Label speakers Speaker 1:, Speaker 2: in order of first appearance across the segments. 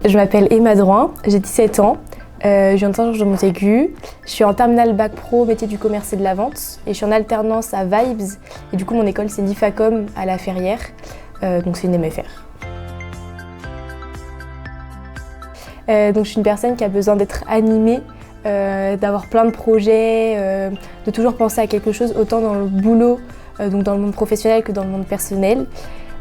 Speaker 1: Je m'appelle Emma Drouin, j'ai 17 ans, je viens de Saint-Georges de Montaigu, je suis en terminale bac pro métier du commerce et de la vente et je suis en alternance à Vibes et du coup mon école c'est l'IFACOM à La Ferrière, donc c'est une MFR. Donc je suis une personne qui a besoin d'être animée, d'avoir plein de projets, de toujours penser à quelque chose autant dans le boulot, donc dans le monde professionnel que dans le monde personnel.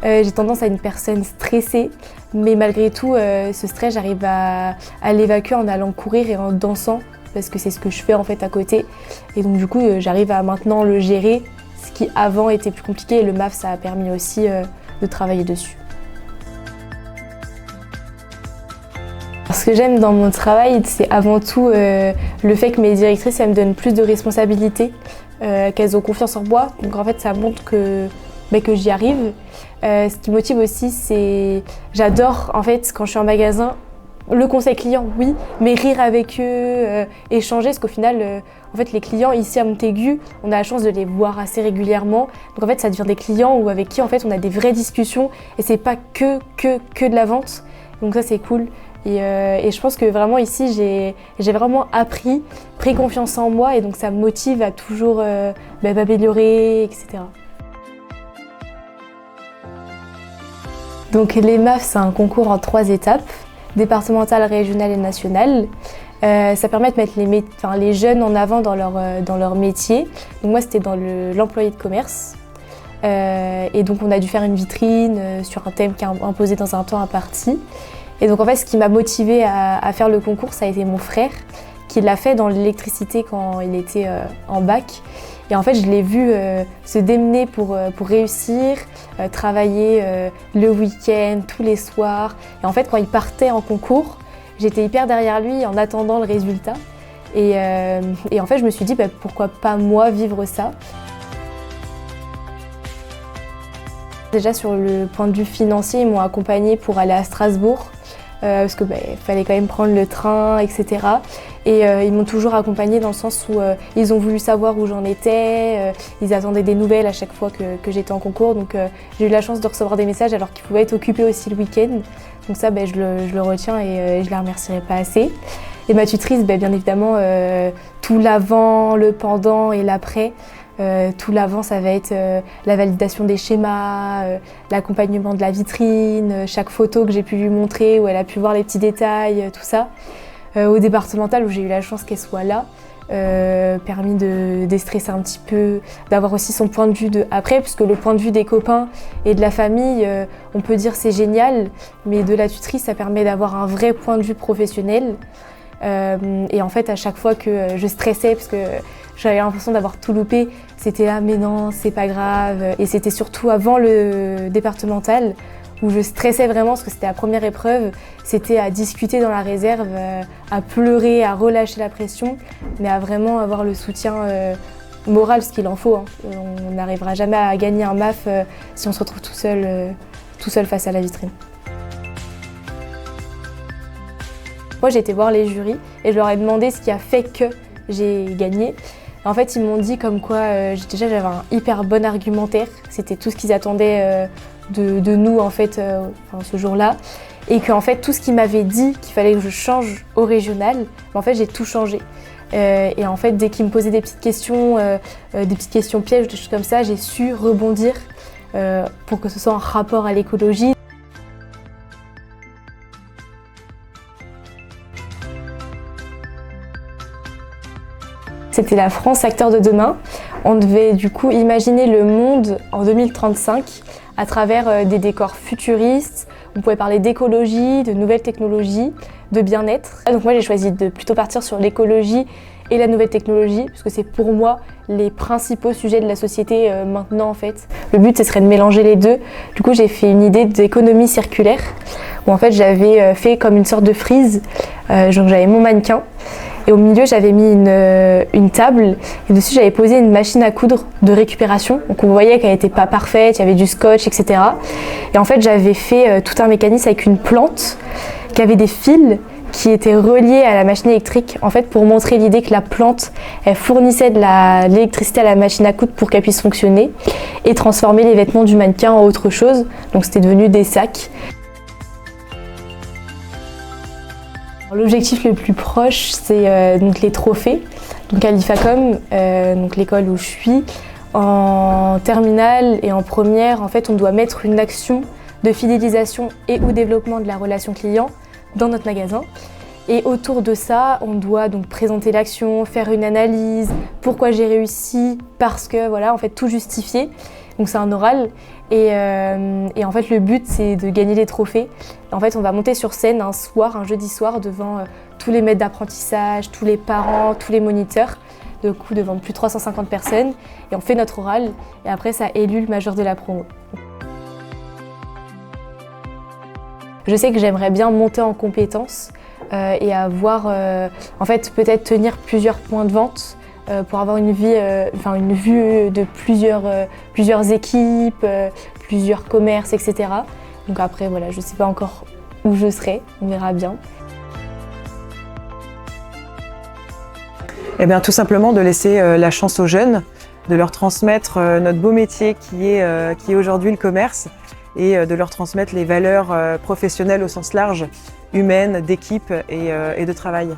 Speaker 1: J'ai tendance à être une personne stressée, mais malgré tout, ce stress, j'arrive à l'évacuer en allant courir et en dansant, parce que c'est ce que je fais en fait à côté. Et donc du coup, j'arrive à maintenant le gérer, ce qui avant était plus compliqué. Et le MAF, ça a permis aussi de travailler dessus. Ce que j'aime dans mon travail, c'est avant tout le fait que mes directrices, elles me donnent plus de responsabilités, qu'elles ont confiance en moi. Donc en fait, ça montre que j'y arrive. Ce qui motive aussi, c'est j'adore en fait quand je suis en magasin, le conseil client, oui, mais rire avec eux, échanger, parce qu'au final, en fait, les clients ici à Montaigu, on a la chance de les voir assez régulièrement. Donc en fait, ça devient des clients avec qui en fait on a des vraies discussions et c'est pas que de la vente. Donc ça c'est cool. Et je pense que vraiment ici, j'ai vraiment appris, pris confiance en moi et donc ça me motive à toujours m'améliorer, etc. Donc les MAF, c'est un concours en 3 étapes, départemental, régional et national. Ça permet de mettre les jeunes en avant dans leur métier. Donc moi, c'était dans l'employé de commerce. Et donc on a dû faire une vitrine sur un thème qui est imposé dans un temps imparti. Et donc en fait, ce qui m'a motivée à faire le concours, ça a été mon frère, qui l'a fait dans l'électricité quand il était en bac. Et en fait, je l'ai vu se démener pour réussir, travailler le week-end, tous les soirs. Et en fait, quand il partait en concours, j'étais hyper derrière lui en attendant le résultat. Et en fait, je me suis dit, pourquoi pas moi vivre ça ? Déjà, sur le point de vue financier, ils m'ont accompagnée pour aller à Strasbourg. Parce que fallait quand même prendre le train, etc. Et ils m'ont toujours accompagnée dans le sens où ils ont voulu savoir où j'en étais, ils attendaient des nouvelles à chaque fois que j'étais en concours. Donc j'ai eu la chance de recevoir des messages alors qu'ils pouvaient être occupés aussi le week-end. Donc ça, je le retiens et je la remercierai pas assez. Et ma tutrice, bien évidemment, tout l'avant, le pendant et l'après. Tout l'avant, ça va être la validation des schémas, l'accompagnement de la vitrine, chaque photo que j'ai pu lui montrer, où elle a pu voir les petits détails, tout ça. Au départemental, où j'ai eu la chance qu'elle soit là, permis de déstresser un petit peu, d'avoir aussi son point de vue de après, puisque le point de vue des copains et de la famille, on peut dire c'est génial, mais de la tutrice, ça permet d'avoir un vrai point de vue professionnel. Et en fait, à chaque fois que je stressais, parce que j'avais l'impression d'avoir tout loupé, c'était là, mais non, c'est pas grave. Et c'était surtout avant le départemental où je stressais vraiment parce que c'était la première épreuve. C'était à discuter dans la réserve, à pleurer, à relâcher la pression, mais à vraiment avoir le soutien moral, ce qu'il en faut. On n'arrivera jamais à gagner un MAF si on se retrouve tout seul face à la vitrine. Moi, j'ai été voir les jurys et je leur ai demandé ce qui a fait que j'ai gagné. En fait, ils m'ont dit comme quoi j'avais un hyper bon argumentaire. C'était tout ce qu'ils attendaient de nous en fait, ce jour-là. Et qu'en fait, tout ce qu'ils m'avaient dit qu'il fallait que je change au régional, en fait, j'ai tout changé. Et en fait, dès qu'ils me posaient des petites questions pièges, des choses comme ça, j'ai su rebondir pour que ce soit en rapport à l'écologie. C'était la France acteur de demain. On devait du coup imaginer le monde en 2035 à travers des décors futuristes. On pouvait parler d'écologie, de nouvelles technologies, de bien-être. Donc moi j'ai choisi de plutôt partir sur l'écologie et la nouvelle technologie parce que c'est pour moi les principaux sujets de la société maintenant en fait. Le but ce serait de mélanger les deux. Du coup j'ai fait une idée d'économie circulaire où en fait j'avais fait comme une sorte de frise. Genre j'avais mon mannequin. Et au milieu, j'avais mis une table et dessus, j'avais posé une machine à coudre de récupération. Donc on voyait qu'elle n'était pas parfaite, il y avait du scotch, etc. Et en fait, j'avais fait tout un mécanisme avec une plante qui avait des fils qui étaient reliés à la machine électrique. En fait, pour montrer l'idée que la plante, elle fournissait de l'électricité à la machine à coudre pour qu'elle puisse fonctionner et transformer les vêtements du mannequin en autre chose. Donc c'était devenu des sacs. L'objectif le plus proche, c'est donc les trophées. Donc à l'IFACOM, donc l'école où je suis, en terminale et en première, en fait, on doit mettre une action de fidélisation et ou développement de la relation client dans notre magasin. Et autour de ça, on doit donc présenter l'action, faire une analyse, pourquoi j'ai réussi, parce que voilà, en fait, tout justifier. Donc c'est un oral et en fait le but c'est de gagner des trophées. En fait on va monter sur scène un jeudi soir devant tous les maîtres d'apprentissage, tous les parents, tous les moniteurs, du coup devant plus de 350 personnes et on fait notre oral et après ça élu le major de la promo. Je sais que j'aimerais bien monter en compétences et avoir en fait peut-être tenir plusieurs points de vente. Pour avoir une vue de plusieurs équipes, plusieurs commerces, etc. Donc après, voilà, je ne sais pas encore où je serai, on verra bien.
Speaker 2: Eh bien, tout simplement de laisser la chance aux jeunes, de leur transmettre notre beau métier qui est aujourd'hui le commerce et de leur transmettre les valeurs professionnelles au sens large, humaines, d'équipe et de travail.